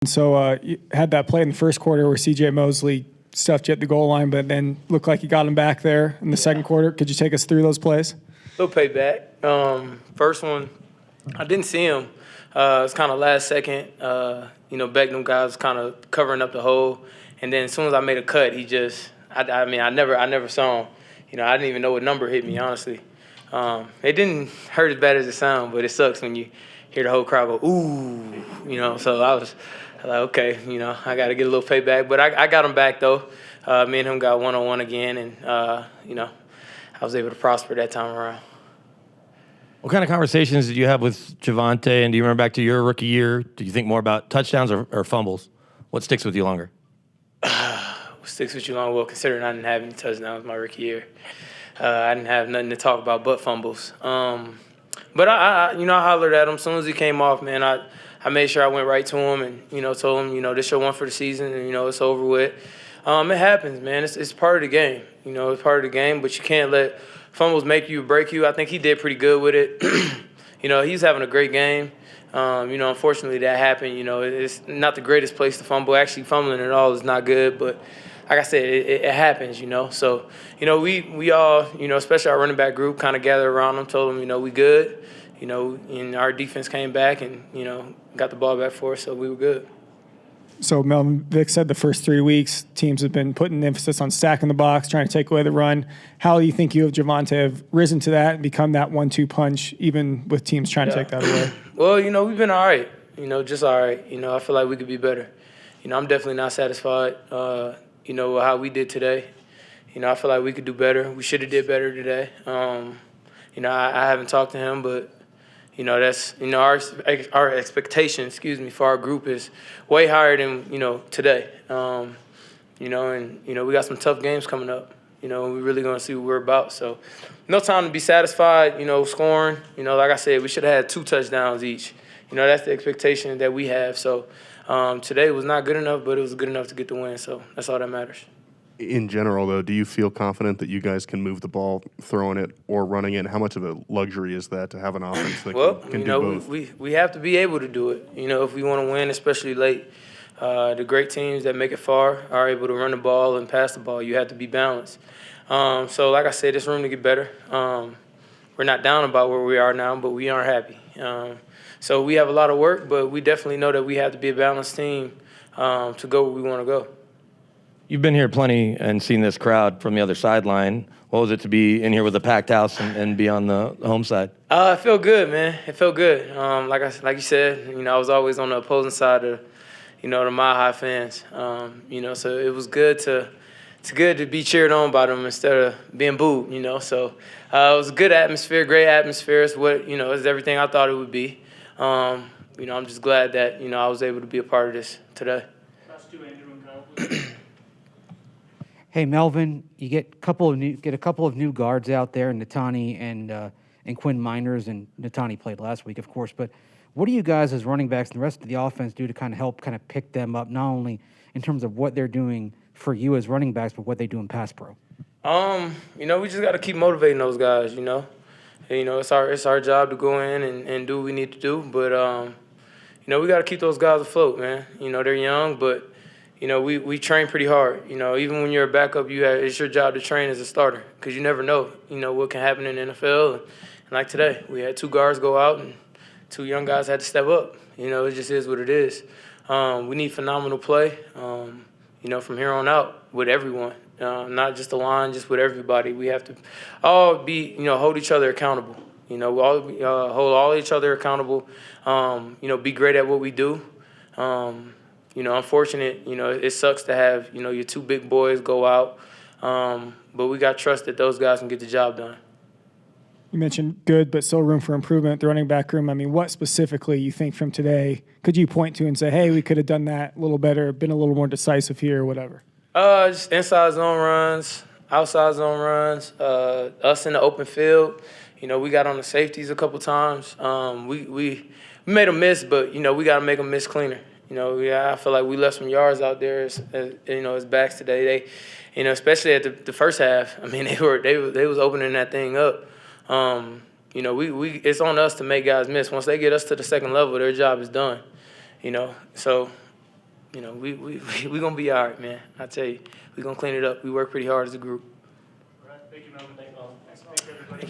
So you had that play in the first quarter where C.J. Mosley stuffed you at the goal line, but then looked like you got him back there in the second quarter. Could you take us through those plays? Little payback. First one, I didn't see him. It was kind of last second. Beckham guy was kind of covering up the hole, and then as soon as I made a cut, he just. I never saw him. I didn't even know what number hit me, honestly. It didn't hurt as bad as it sounds, but it sucks when you hear the whole crowd go, ooh, So I was like, okay, I got to get a little payback. But I got him back, though. Me and him got one-on-one again, and, I was able to prosper that time around. What kind of conversations did you have with Javonte, and do you remember back to your rookie year? Do you think more about touchdowns or fumbles? What sticks with you longer? What sticks with you longer? Well, considering I didn't have any touchdowns my rookie year. I didn't have nothing to talk about but fumbles. But I hollered at him as soon as he came off, man. I made sure I went right to him and, told him, this your one for the season and, it's over with. It happens, man. It's part of the game. It's part of the game, but you can't let fumbles make you or break you. I think he did pretty good with it. He's having a great game. Unfortunately that happened. It's not the greatest place to fumble. Actually, fumbling at all is not good, but like I said, it happens, So, we all, especially our running back group, kind of gathered around him, told him, we good. And our defense came back and, got the ball back for us, so we were good. So Melvin, Vic said the first 3 weeks, teams have been putting emphasis on stacking the box, trying to take away the run. How do you think you of Javonte have risen to that and become that 1-2 punch, even with teams trying to take that away? Well, we've been all right, just all right. I feel like we could be better. I'm definitely not satisfied, with how we did today. I feel like we could do better. We should have did better today. I haven't talked to him, but that's our expectation, for our group is way higher than today. And we got some tough games coming up. We're really gonna see what we're about. So no time to be satisfied. Scoring. Like I said, we should have had 2 touchdowns each. That's the expectation that we have. So today was not good enough, but it was good enough to get the win. So that's all that matters. In general, though, do you feel confident that you guys can move the ball, throwing it or running it? How much of a luxury is that to have an offense that can do both? We have to be able to do it, if we want to win, especially late. The great teams that make it far are able to run the ball and pass the ball. You have to be balanced. So, like I said, there's room to get better. We're not down about where we are now, but we aren't happy. So we have a lot of work, but we definitely know that we have to be a balanced team to go where we want to go. You've been here plenty and seen this crowd from the other sideline. What was it to be in here with a packed house and be on the home side? It felt good, man. It felt good. Like you said, I was always on the opposing side of, the Mile High fans. So it was good to be cheered on by them instead of being booed. So it was a good atmosphere, great atmosphere. It's it's everything I thought it would be. I'm just glad that I was able to be a part of this today. Hey Melvin, you get a couple of new guards out there, Natani and Quinn Miners, and Natani played last week, of course. But what do you guys as running backs and the rest of the offense do to kind of help pick them up, not only in terms of what they're doing for you as running backs, but what they do in pass pro? We just got to keep motivating those guys. It's our job to go in and do what we need to do, but we got to keep those guys afloat, man. They're young, but. We train pretty hard. Even when you're a backup, it's your job to train as a starter because you never know, what can happen in the NFL. And like today, we had 2 guards go out and 2 young guys had to step up. It just is what it is. We need phenomenal play, from here on out with everyone, not just the line, just with everybody. We have to all be, hold each other accountable. Hold all each other accountable, be great at what we do. Unfortunate, it sucks to have, your 2 big boys go out, but we got trust that those guys can get the job done. You mentioned good, but still room for improvement, the running back room. I mean, what specifically you think from today could you point to and say, hey, we could have done that a little better, been a little more decisive here or whatever? Just inside zone runs, outside zone runs, us in the open field. We got on the safeties a couple times. We made them miss, but, we got to make them miss cleaner. I feel like we left some yards out there as backs today. They, especially at the first half. I mean, they was opening that thing up. It's on us to make guys miss. Once they get us to the second level, their job is done. So you know, we going to be all right, man. I tell you, we going to clean it up. We work pretty hard as a group. Thank you, Melvin.